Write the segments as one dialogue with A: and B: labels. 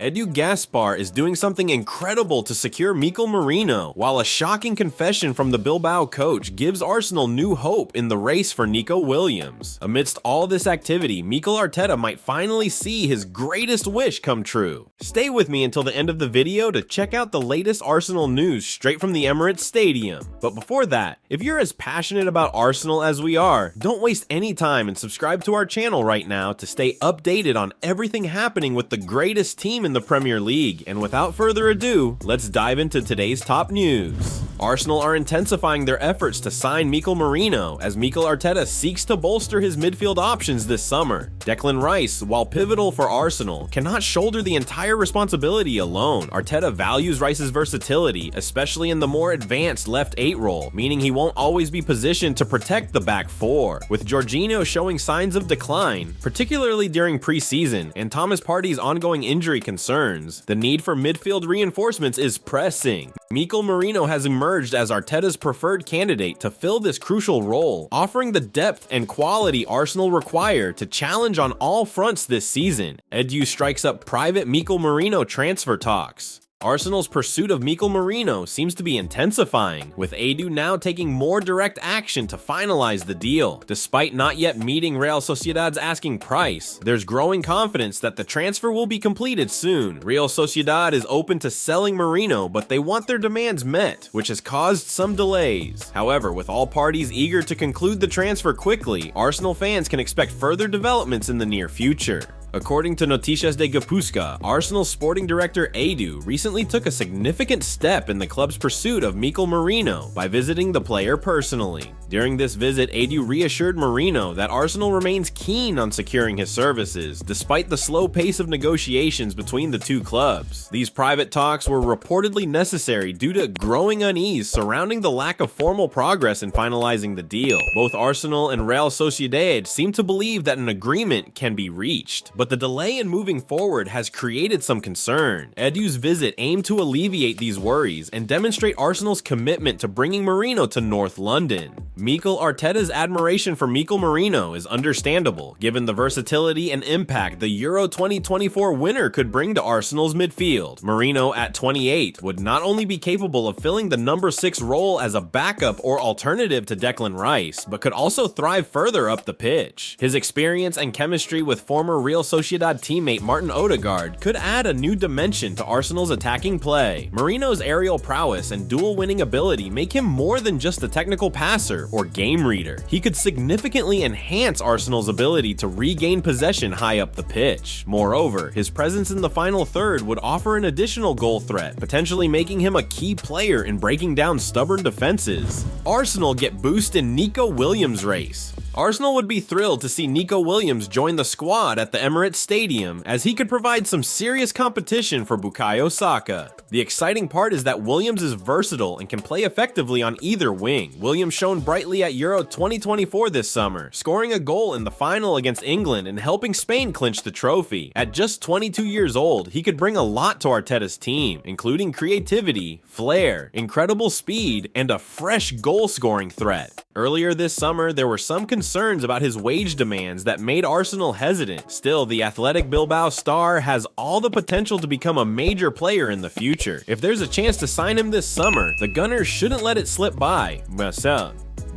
A: Edu Gaspar is doing something incredible to secure Mikel Merino, while a shocking confession from the Bilbao coach gives Arsenal new hope in the race for Nico Williams. Amidst all this activity, Mikel Arteta might finally see his greatest wish come true. Stay with me until the end of the video to check out the latest Arsenal news straight from the Emirates Stadium. But before that, if you're as passionate about Arsenal as we are, don't waste any time and subscribe to our channel right now to stay updated on everything happening with the greatest team in the Premier League. And without further ado, let's dive into today's top news. Arsenal are intensifying their efforts to sign Mikel Merino as Mikel Arteta seeks to bolster his midfield options this summer. Declan Rice, while pivotal for Arsenal, cannot shoulder the entire responsibility alone. Arteta values Rice's versatility, especially in the more advanced left 8 role, meaning he won't always be positioned to protect the back 4. With Jorginho showing signs of decline, particularly during preseason, and Thomas Partey's ongoing injury concerns, the need for midfield reinforcements is pressing. Mikel Merino has emerged as Arteta's preferred candidate to fill this crucial role, offering the depth and quality Arsenal require to challenge on all fronts this season. Edu strikes up private Mikel Merino transfer talks. Arsenal's pursuit of Mikel Merino seems to be intensifying, with Edu now taking more direct action to finalize the deal. Despite not yet meeting Real Sociedad's asking price, there's growing confidence that the transfer will be completed soon. Real Sociedad is open to selling Marino, but they want their demands met, which has caused some delays. However, with all parties eager to conclude the transfer quickly, Arsenal fans can expect further developments in the near future. According to Noticias de Gipuzkoa, Arsenal's sporting director Edu recently took a significant step in the club's pursuit of Mikel Merino by visiting the player personally. During this visit, Edu reassured Marino that Arsenal remains keen on securing his services, despite the slow pace of negotiations between the two clubs. These private talks were reportedly necessary due to growing unease surrounding the lack of formal progress in finalizing the deal. Both Arsenal and Real Sociedad seem to believe that an agreement can be reached, but the delay in moving forward has created some concern. Edu's visit aimed to alleviate these worries and demonstrate Arsenal's commitment to bringing Marino to North London. Mikel Arteta's admiration for Mikel Merino is understandable, given the versatility and impact the Euro 2024 winner could bring to Arsenal's midfield. Marino, at 28, would not only be capable of filling the number 6 role as a backup or alternative to Declan Rice, but could also thrive further up the pitch. His experience and chemistry with former Real Sociedad teammate Martin Odegaard could add a new dimension to Arsenal's attacking play. Marino's aerial prowess and duel-winning ability make him more than just a technical passer or game reader. He could significantly enhance Arsenal's ability to regain possession high up the pitch. Moreover, his presence in the final third would offer an additional goal threat, potentially making him a key player in breaking down stubborn defenses. Arsenal get boost in Nico Williams race. Arsenal would be thrilled to see Nico Williams join the squad at the Emirates Stadium, as he could provide some serious competition for Bukayo Saka. The exciting part is that Williams is versatile and can play effectively on either wing. Williams shone brightly at Euro 2024 this summer, scoring a goal in the final against England and helping Spain clinch the trophy. At just 22 years old, he could bring a lot to Arteta's team, including creativity, flair, incredible speed, and a fresh goal-scoring threat. Earlier this summer, there were some concerns about his wage demands that made Arsenal hesitant. Still, the athletic Bilbao star has all the potential to become a major player in the future. If there's a chance to sign him this summer, the Gunners shouldn't let it slip by.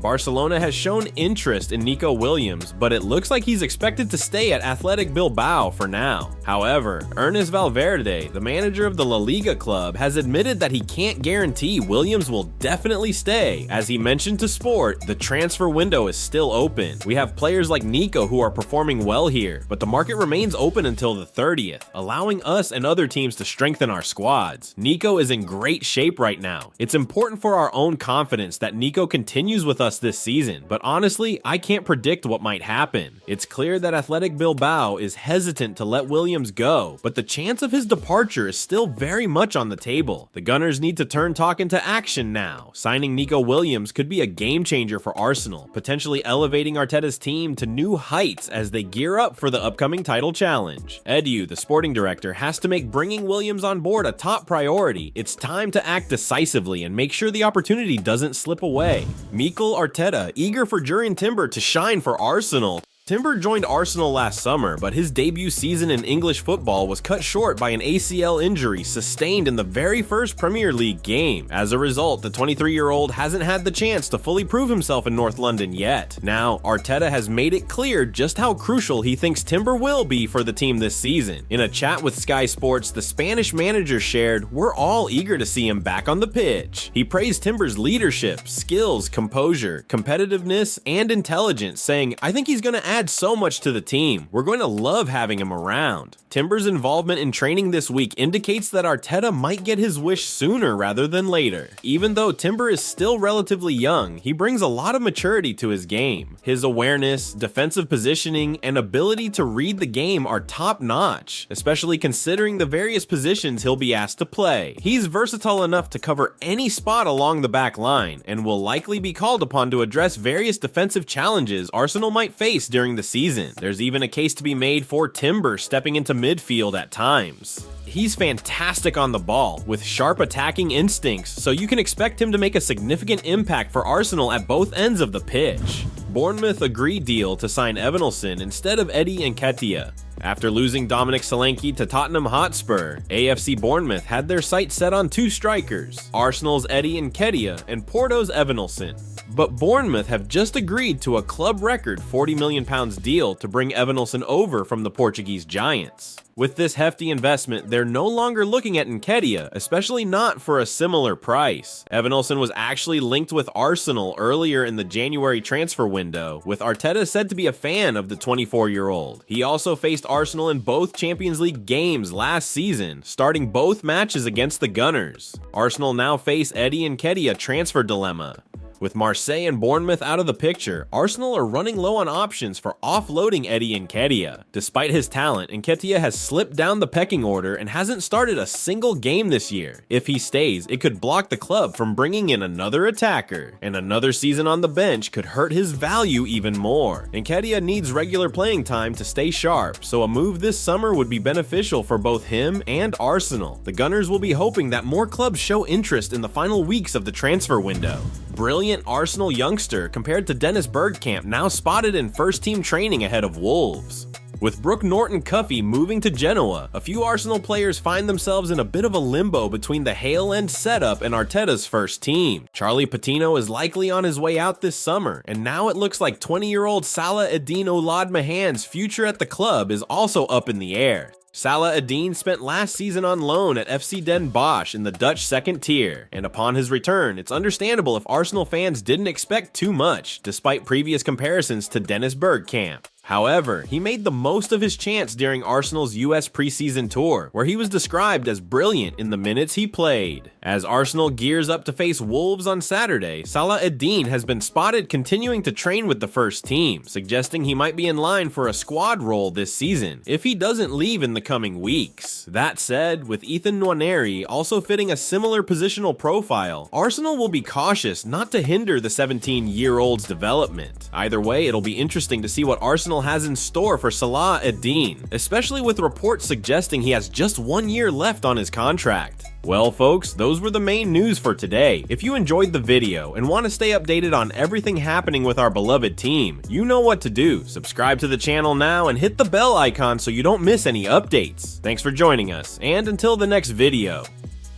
A: Barcelona has shown interest in Nico Williams, but it looks like he's expected to stay at Athletic Bilbao for now. However, Ernest Valverde, the manager of the La Liga club, has admitted that he can't guarantee Williams will definitely stay. As he mentioned to Sport, the transfer window is still open. We have players like Nico who are performing well here, but the market remains open until the 30th, allowing us and other teams to strengthen our squads. Nico is in great shape right now. It's important for our own confidence that Nico continues with us this season, but honestly, I can't predict what might happen. It's clear that Athletic Bilbao is hesitant to let Williams go, but the chance of his departure is still very much on the table. The Gunners need to turn talk into action now. Signing Nico Williams could be a game changer for Arsenal, potentially elevating Arteta's team to new heights as they gear up for the upcoming title challenge. Edu, the sporting director, has to make bringing Williams on board a top priority. It's time to act decisively and make sure the opportunity doesn't slip away. Mikel Arteta, eager for Jurrien Timber to shine for Arsenal. Timber joined Arsenal last summer, but his debut season in English football was cut short by an ACL injury sustained in the very first Premier League game. As a result, the 23-year-old hasn't had the chance to fully prove himself in North London yet. Now, Arteta has made it clear just how crucial he thinks Timber will be for the team this season. In a chat with Sky Sports, the Spanish manager shared, "We're all eager to see him back on the pitch." He praised Timber's leadership, skills, composure, competitiveness, and intelligence, saying, "I think he's going to add so much to the team. We're going to love having him around." Timber's involvement in training this week indicates that Arteta might get his wish sooner rather than later. Even though Timber is still relatively young, he brings a lot of maturity to his game. His awareness, defensive positioning, and ability to read the game are top-notch, especially considering the various positions he'll be asked to play. He's versatile enough to cover any spot along the back line, and will likely be called upon to address various defensive challenges Arsenal might face during the season. There's even a case to be made for Timber stepping into midfield at times. He's fantastic on the ball, with sharp attacking instincts, so you can expect him to make a significant impact for Arsenal at both ends of the pitch. Bournemouth agreed deal to sign Olsson instead of Eddie Nketiah. After losing Dominic Solanke to Tottenham Hotspur, AFC Bournemouth had their sights set on two strikers, Arsenal's Eddie Nketiah and Porto's Olsson. But Bournemouth have just agreed to a club record £40 million deal to bring Olsson over from the Portuguese giants. With this hefty investment, they're no longer looking at Nketiah, especially not for a similar price. Olsson was actually linked with Arsenal earlier in the January transfer window, with Arteta said to be a fan of the 24-year-old. He also faced Arsenal in both Champions League games last season, starting both matches against the Gunners. Arsenal now face Eddie Nketiah transfer dilemma. With Marseille and Bournemouth out of the picture, Arsenal are running low on options for offloading Eddie Nketiah. Despite his talent, Nketiah has slipped down the pecking order and hasn't started a single game this year. If he stays, it could block the club from bringing in another attacker, and another season on the bench could hurt his value even more. Nketiah needs regular playing time to stay sharp, so a move this summer would be beneficial for both him and Arsenal. The Gunners will be hoping that more clubs show interest in the final weeks of the transfer window. Brilliant Arsenal youngster compared to Dennis Bergkamp, now spotted in first-team training ahead of Wolves. With Brooke Norton-Cuffy moving to Genoa, a few Arsenal players find themselves in a bit of a limbo between the Hale End setup and Arteta's first team. Charlie Patino is likely on his way out this summer, and now it looks like 20-year-old Salah Aden Mahan's future at the club is also up in the air. Salah Aden spent last season on loan at FC Den Bosch in the Dutch second tier, and upon his return, it's understandable if Arsenal fans didn't expect too much, despite previous comparisons to Dennis Bergkamp. However, he made the most of his chance during Arsenal's US preseason tour, where he was described as brilliant in the minutes he played. As Arsenal gears up to face Wolves on Saturday, Salah Aden has been spotted continuing to train with the first team, suggesting he might be in line for a squad role this season, if he doesn't leave in the coming weeks. That said, with Ethan Nwaneri also fitting a similar positional profile, Arsenal will be cautious not to hinder the 17-year-old's development. Either way, it'll be interesting to see what Arsenal has in store for Salah Aden, especially with reports suggesting he has just 1 year left on his contract. Well folks, those were the main news for today. If you enjoyed the video and want to stay updated on everything happening with our beloved team, you know what to do. Subscribe to the channel now and hit the bell icon so you don't miss any updates. Thanks for joining us, and until the next video.